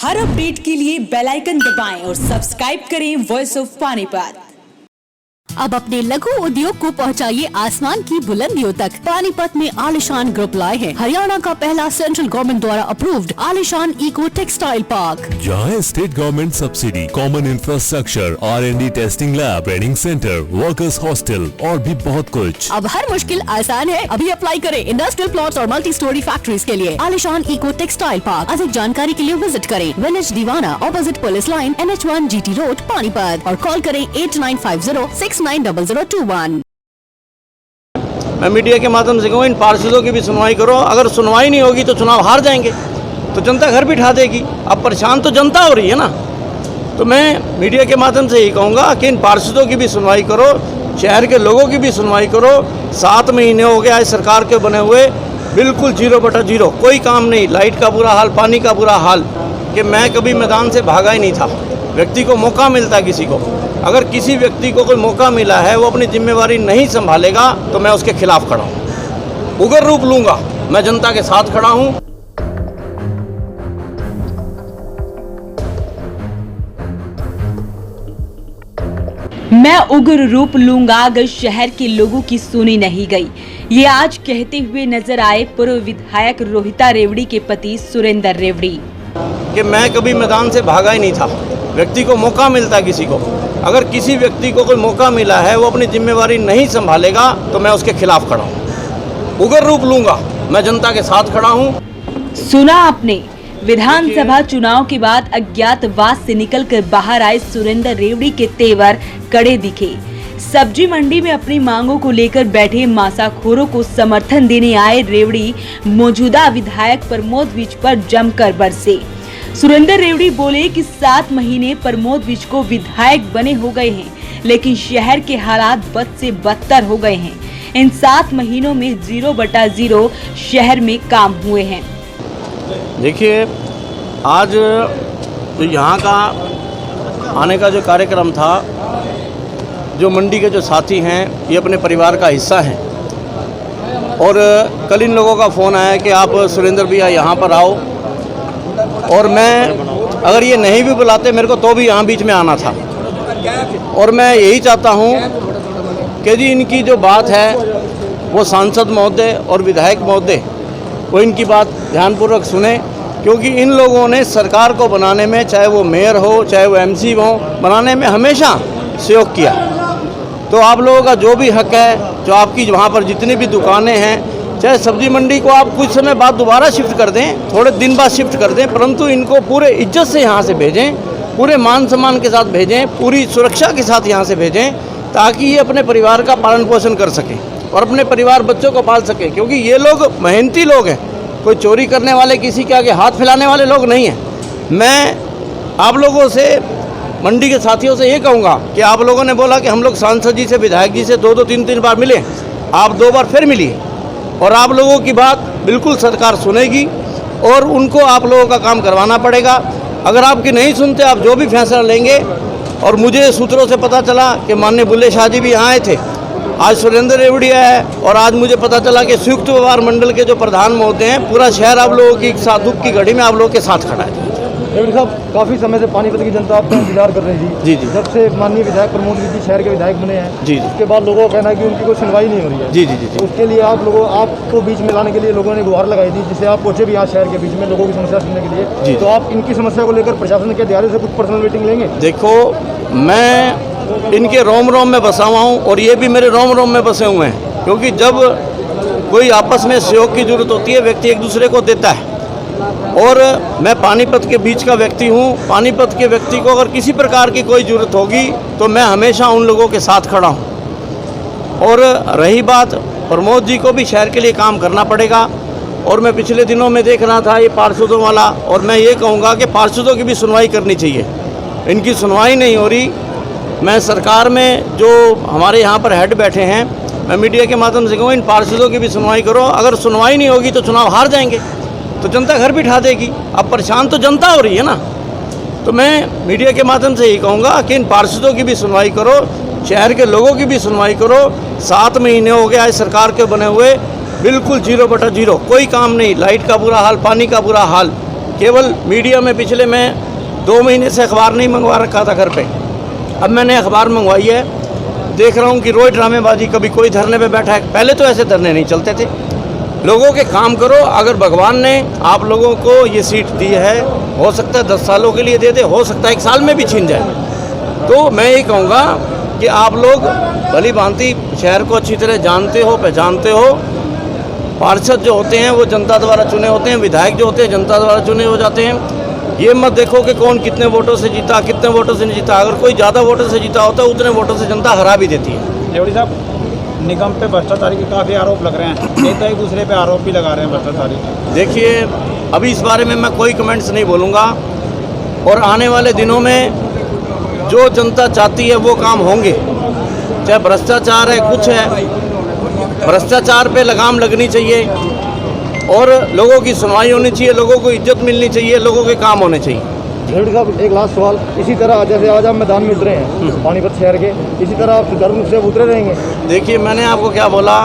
हर update के लिए bell icon दबाएं और सब्सक्राइब करें वॉइस ऑफ पानीपत। अब अपने लघु उद्योग को पहुंचाइए आसमान की बुलंदियों तक। पानीपत में आलिशान ग्रुप लाए हैं हरियाणा का पहला सेंट्रल गवर्नमेंट द्वारा अप्रूव्ड आलिशान इको टेक्सटाइल पार्क, जहां state government subsidy, common infrastructure, R&D testing lab, training centre, workers hostel और भी बहुत कुछ। अब हर मुश्किल आसान है। अभी अप्लाई करें इंडस्ट्रियल प्लॉट्स और मल्टी स्टोरी फैक्ट्रीज के लिए। आलिशान इको टेक्सटाइल पार्क। अधिक जानकारी के लिए विजिट करें विलेज दीवाना, opposite police line, NH1 GT road, Panipat, और कॉल करें 8950690021। मैं मीडिया के माध्यम से कहूँ, इन पार्षदों की भी सुनवाई करो। अगर सुनवाई नहीं होगी तो चुनाव हार जाएंगे, तो जनता घर बिठा देगी। अब परेशान तो जनता हो रही है ना। तो मैं मीडिया के माध्यम से यही कहूँगा कि इन पार्षदों की भी सुनवाई करो, शहर के लोगों की भी सुनवाई करो। 7 महीने हो गए आज सरकार के बने हुए, बिल्कुल 0/0, कोई काम नहीं। लाइट का बुरा हाल, पानी का बुरा हाल, कि मैं कभी मैदान से भागा ही नहीं था। व्यक्ति को मौका मिलता है किसी को, अगर किसी व्यक्ति को कोई मौका मिला है वो अपनी जिम्मेवारी नहीं संभालेगा तो मैं उसके खिलाफ खड़ा हूँ, उग्र रूप लूंगा। मैं जनता के साथ खड़ा हूँ। मैं उग्र रूप लूंगा अगर शहर के लोगों की सुनी नहीं गई। ये आज कहते हुए नजर आए पूर्व विधायक रोहिता रेवड़ी के पति सुरेंद्र रेवड़ी, कि मैं कभी मैदान से भागा ही नहीं था। व्यक्ति को मौका मिलता है किसी को, अगर किसी व्यक्ति को कोई मौका मिला है वो अपनी जिम्मेवारी नहीं संभालेगा तो मैं उसके खिलाफ खड़ा हूँ, उग्र रूप लूंगा। मैं जनता के साथ खड़ा हूँ। सुना आपने, विधानसभा चुनाव के बाद अज्ञातवास से निकलकर बाहर आए सुरेंद्र रेवड़ी के तेवर कड़े दिखे। सब्जी मंडी में अपनी मांगों को लेकर बैठे मांसाखोरों को समर्थन देने आए रेवड़ी मौजूदा विधायक प्रमोद विज पर जमकर बरसे। सुरेंद्र रेवड़ी बोले कि 7 महीने प्रमोद विज को विधायक बने हो गए हैं, लेकिन शहर के हालात बद से बदतर हो गए हैं। इन 7 महीनों में 0/0 शहर में काम हुए हैं। देखिए, आज जो यहाँ का आने का जो कार्यक्रम था, जो मंडी के जो साथी हैं ये अपने परिवार का हिस्सा हैं, और कल इन लोगों का फ़ोन आया कि आप सुरेंद्र भैया यहाँ पर आओ, और मैं अगर ये नहीं भी बुलाते मेरे को तो भी यहाँ बीच में आना था। और मैं यही चाहता हूँ कि जी इनकी जो बात है वो सांसद महोदय और विधायक महोदय वो इनकी बात ध्यानपूर्वक सुने, क्योंकि इन लोगों ने सरकार को बनाने में, चाहे वो मेयर हो चाहे वो MC हो, बनाने में हमेशा सहयोग किया। तो आप लोगों का जो भी हक है, जो आपकी वहाँ पर जितनी भी दुकानें हैं, चाहे सब्जी मंडी को आप कुछ समय बाद दोबारा शिफ्ट कर दें, थोड़े दिन बाद शिफ्ट कर दें, परंतु इनको पूरे इज्जत से यहाँ से भेजें, पूरे मान सम्मान के साथ भेजें, पूरी सुरक्षा के साथ यहाँ से भेजें, ताकि ये अपने परिवार का पालन पोषण कर सकें और अपने परिवार बच्चों को पाल सकें। क्योंकि ये लोग मेहनती लोग हैं, कोई चोरी करने वाले, किसी के आगे हाथ फैलाने वाले लोग नहीं हैं। मैं आप लोगों से, मंडी के साथियों से ये कहूँगा कि आप लोगों ने बोला कि हम लोग सांसद जी से, विधायक जी से 2-2, 3-3 बार मिले, आप 2 बार फिर मिलिए, और आप लोगों की बात बिल्कुल सरकार सुनेगी और उनको आप लोगों का काम करवाना पड़ेगा। अगर आपकी नहीं सुनते, आप जो भी फैसला लेंगे, और मुझे सूत्रों से पता चला कि माननीय बुल्ले शाह जी भी यहाँ आए थे, आज सुरेंद्र रेवड़ी है, और आज मुझे पता चला कि संयुक्त व्यापार मंडल के जो प्रधान महोदय हैं, पूरा शहर आप लोगों की साथ दुख की घड़ी में आप लोगों के साथ खड़ा है। रेवड़ी साहब, काफ़ी समय से पानीपत की जनता आपका इंतजार कर रही थी। जी जी। जब से माननीय विधायक प्रमोद विज जी शहर के विधायक बने हैं, जी जी, उसके बाद लोगों का कहना है कि उनकी कोई सुनवाई नहीं हो रही है। जी जी जी जी। तो उसके लिए आपको बीच में लाने के लिए लोगों ने गुहार लगाई थी, जिससे आप पहुंचे भी यहाँ शहर के बीच में लोगों की समस्या सुनने के लिए। जी। तो आप इनकी समस्या को लेकर प्रशासन के अधिकारियों से कुछ पर्सनल मीटिंग लेंगे? देखो, मैं इनके रोम रोम में बसा हुआ हूँ, और ये भी मेरे रोम रोम में बसे हुए हैं, क्योंकि जब कोई आपस में सहयोग की जरूरत होती है, व्यक्ति एक दूसरे को देता है। और मैं पानीपत के बीच का व्यक्ति हूँ। पानीपत के व्यक्ति को अगर किसी प्रकार की कोई ज़रूरत होगी तो मैं हमेशा उन लोगों के साथ खड़ा हूँ। और रही बात, प्रमोद जी को भी शहर के लिए काम करना पड़ेगा, और मैं पिछले दिनों में देख रहा था ये पार्षदों वाला, और मैं ये कहूँगा कि पार्षदों की भी सुनवाई करनी चाहिए। इनकी सुनवाई नहीं हो रही। मैं सरकार में जो हमारे यहाँ पर हेड बैठे हैं, मैं मीडिया के माध्यम से कहूँ, इन पार्षदों की भी सुनवाई करो। अगर सुनवाई नहीं होगी तो चुनाव हार जाएंगे, तो जनता घर बिठा देगी। अब परेशान तो जनता हो रही है ना। तो मैं मीडिया के माध्यम से यही कहूँगा कि इन पार्षदों की भी सुनवाई करो, शहर के लोगों की भी सुनवाई करो। 7 महीने हो गए आज सरकार के बने हुए, बिल्कुल 0/0, कोई काम नहीं। लाइट का बुरा हाल, पानी का बुरा हाल, केवल मीडिया में पिछले मैं 2 महीने से अखबार नहीं मंगवा रखा था घर पे, अब मैंने अखबार मंगवाई है। देख रहा हूँ कि रोज ड्रामेबाजी, कभी कोई धरने पे बैठा है। पहले तो ऐसे धरने नहीं चलते थे। लोगों के काम करो। अगर भगवान ने आप लोगों को ये सीट दी है, हो सकता है 10 सालों के लिए दे दे, हो सकता है 1 साल में भी छीन जाए। तो मैं ये कहूँगा कि आप लोग भली भांति शहर को अच्छी तरह जानते हो, पहचानते हो। पार्षद जो होते हैं वो जनता द्वारा चुने होते हैं, विधायक जो होते हैं जनता द्वारा चुने हो जाते हैं। ये मत देखो कि कौन कितने वोटों से जीता, कितने वोटों से नहीं जीता। अगर कोई ज़्यादा वोटों से जीता होता है, उतने वोटों से जनता हरा भी देती है। रेवड़ी साहब, निगम पे भ्रष्टाचारी के काफ़ी आरोप लग रहे हैं, नेता एक दूसरे पे आरोप भी लगा रहे हैं भ्रष्टाचारी। देखिए, अभी इस बारे में मैं कोई कमेंट्स नहीं बोलूँगा, और आने वाले दिनों में जो जनता चाहती है वो काम होंगे। चाहे भ्रष्टाचार है, कुछ है, भ्रष्टाचार पे लगाम लगनी चाहिए और लोगों की सुनवाई होनी चाहिए, लोगों को इज्जत मिलनी चाहिए, लोगों के काम होने चाहिए। रेवड़ी साहब, एक लास्ट सवाल। इसी तरह जैसे आज आप मैदान में उतरे हैं पानीपत शहर के, इसी तरह आप सुचारू रूप से उतरे रहेंगे? देखिए, मैंने आपको क्या बोला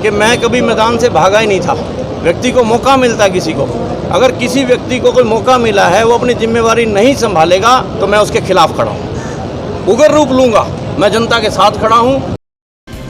कि मैं कभी मैदान से भागा ही नहीं था। व्यक्ति को मौका मिलता है, किसी को अगर किसी व्यक्ति को कोई मौका मिला है, वो अपनी जिम्मेवारी नहीं संभालेगा तो मैं उसके खिलाफ खड़ा हूँ, उग्र रूप लूँगा। मैं जनता के साथ खड़ा हूँ।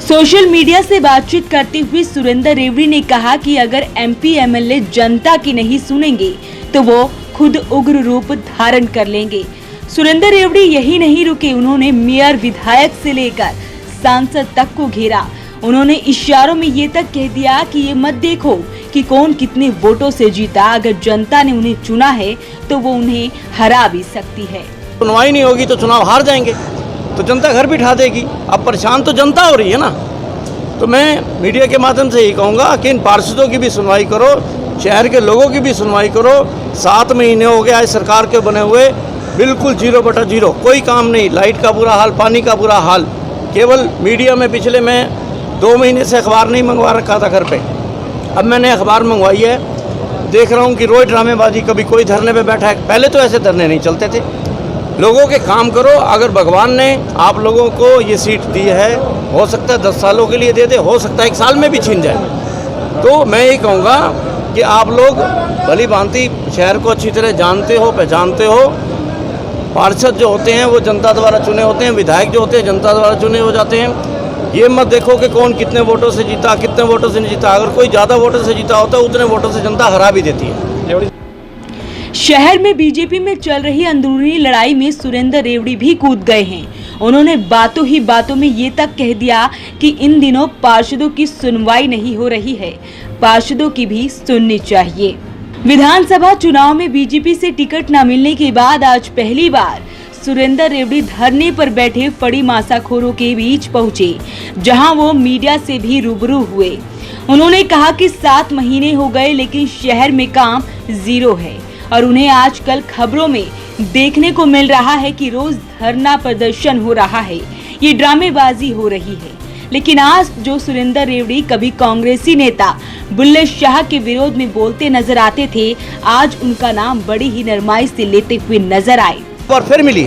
सोशल मीडिया से बातचीत करते हुए सुरेंद्र रेवड़ी ने कहा कि अगर एमपी एमएलए जनता की नहीं सुनेंगे तो वो खुद उग्र रूप धारण कर लेंगे। सुरेंद्र रेवड़ी यही नहीं रुके, उन्होंने मेयर, विधायक से लेकर सांसद तक को घेरा। उन्होंने इशारों में ये तक कह दिया कि ये मत देखो कि कौन कितने वोटों से जीता, अगर जनता ने उन्हें चुना है तो वो उन्हें हरा भी सकती है। सुनवाई नहीं होगी तो चुनाव हार जाएंगे, तो जनता घर बिठा देगी। अब परेशान तो जनता हो रही है ना। तो मैं मीडिया के माध्यम से यही कहूँगा कि इन पार्षदों की भी सुनवाई करो, शहर के लोगों की भी सुनवाई करो। 7 महीने हो गए आज सरकार के बने हुए, बिल्कुल 0/0, कोई काम नहीं। लाइट का बुरा हाल, पानी का बुरा हाल। केवल मीडिया में पिछले मैं 2 महीने से अखबार नहीं मंगवा रखा था घर पे, अब मैंने अखबार मंगवाई है। देख रहा हूँ कि रोज ड्रामेबाजी, कभी कोई धरने पे बैठा है। पहले तो ऐसे धरने नहीं चलते थे। लोगों के काम करो। अगर भगवान ने आप लोगों को ये सीट दी है, हो सकता है 10 सालों के लिए दे दे, हो सकता है 1 साल में भी छीन जाए। तो मैं ये कहूँगा कि आप लोग भली भांति शहर को अच्छी तरह जानते हो, पहचानते हो। पार्षद जो होते हैं वो जनता द्वारा चुने होते हैं, विधायक जो होते हैं जनता द्वारा चुने हो जाते हैं। ये मत देखो कि कौन कितने वोटों से जीता, कितने वोटों से नहीं जीता। अगर कोई ज़्यादा वोटों से जीता होता है, उतने वोटों से जनता हरा भी देती है। शहर में बीजेपी में चल रही अंदरूनी लड़ाई में सुरेंद्र रेवड़ी भी कूद गए हैं। उन्होंने बातों ही बातों में ये तक कह दिया कि इन दिनों पार्षदों की सुनवाई नहीं हो रही है, पार्षदों की भी सुननी चाहिए। विधानसभा चुनाव में बीजेपी से टिकट न मिलने के बाद आज पहली बार सुरेंद्र रेवड़ी धरने पर बैठे फड़ी मासाखोरों के बीच पहुंचे, जहां वो मीडिया से भी रूबरू हुए। उन्होंने कहा कि 7 महीने हो गए लेकिन शहर में काम 0 है और उन्हें आजकल खबरों में देखने को मिल रहा है कि रोज धरना प्रदर्शन हो रहा है, ये ड्रामेबाजी हो रही है। लेकिन आज जो सुरेंद्र रेवड़ी कभी कांग्रेसी नेता बुल्ले शाह के विरोध में बोलते नजर आते थे, आज उनका नाम बड़ी ही नरमाई से लेते हुए नजर आए। और फिर मिली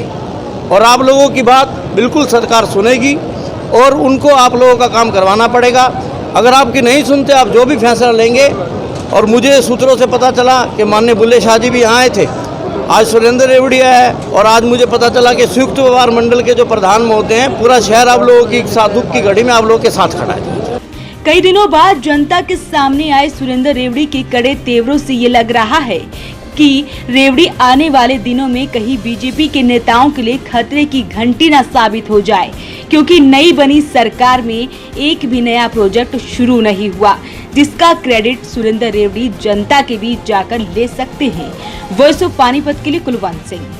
और आप लोगों की बात बिल्कुल सरकार सुनेगी और उनको आप लोगों का काम करवाना पड़ेगा। अगर आपकी नहीं सुनते, आप जो भी फैसला लेंगे। और मुझे सूत्रों से पता चला कि माननीय बुल्ले शाह जी भी यहाँ आए थे, आज सुरेंद्र रेवड़ी है, और आज मुझे पता चला कि संयुक्त व्यापार मंडल के जो प्रधान महोदय हैं, पूरा शहर आप लोगों की साथ दुख की घड़ी में आप लोगों के साथ खड़ा है। कई दिनों बाद जनता के सामने आए सुरेंद्र रेवड़ी के कड़े तेवरों से ये लग रहा है कि रेवड़ी आने वाले दिनों में कहीं बीजेपी के नेताओं के लिए खतरे की घंटी न साबित हो जाए, क्योंकि नई बनी सरकार में एक भी नया प्रोजेक्ट शुरू नहीं हुआ, जिसका क्रेडिट सुरेंद्र रेवड़ी जनता के बीच जाकर ले सकते हैं। वॉइस ऑफ पानीपत के लिए कुलवंत सिंह।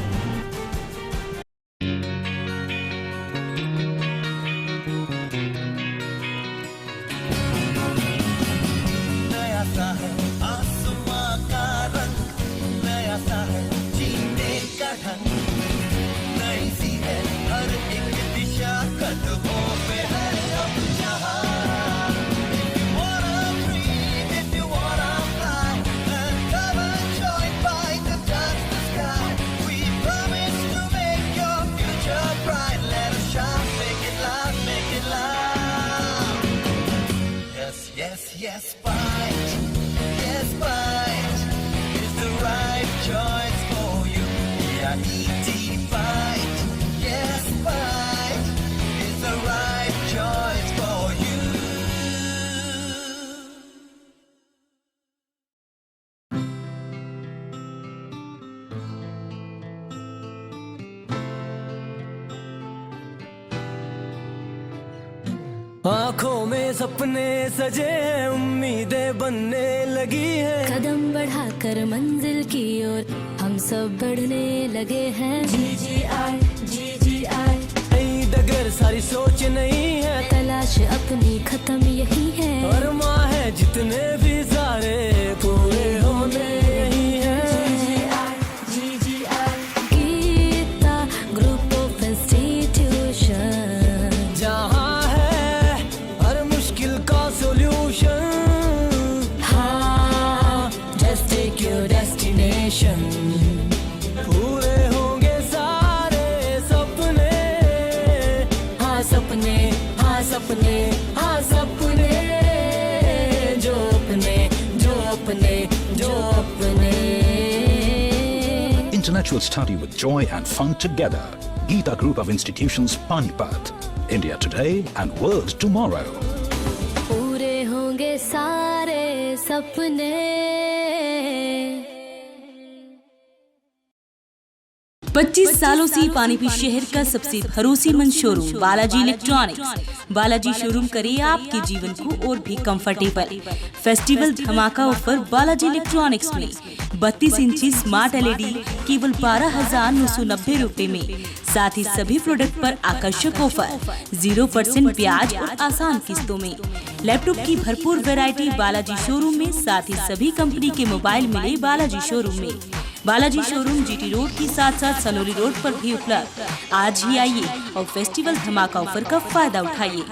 आँखों में सपने सजे हैं, उम्मीदें बनने लगी है। कदम बढ़ाकर मंजिल की ओर हम सब बढ़ने लगे हैं। GGI नई डगर सारी सोच नहीं है, तलाश अपनी खत्म यही है। और माँ है जितने भी सारे पूरे होने यही है। GGI Geeta group of institution, जहाँ है हर मुश्किल का सोल्यूशन। हाँ just take your destination। पूरे होंगे सारे सपने, हाँ सपने, हाँ सपने, हाँ सपने, जो अपने, जो अपने, जो अपने। Intellectual study with joy and fun together. Geeta Group of Institutions, Panipat. India today and world tomorrow. पूरे होंगे सारे सपने। 25 सालों से पानीपत शहर का सबसे भरोसेमंद showroom Balaji electronics. Balaji showroom करे आपके जीवन को और भी कंफर्टेबल। फेस्टिवल धमाका ऑफर बालाजी इलेक्ट्रॉनिक्स में 32 इंची स्मार्ट LED केवल 12,990 रुपए में। साथ ही सभी प्रोडक्ट पर आकर्षक ऑफर, 0% ब्याज और आसान किस्तों में। लैपटॉप की भरपूर वैरायटी बालाजी शोरूम में। साथ ही सभी कंपनी के मोबाइल मिले बालाजी शोरूम में। बालाजी शोरूम GT रोड के साथ साथ सनोली रोड पर भी उपलब्ध। आज ही आइए और फेस्टिवल धमाका ऑफर का फायदा उठाइए।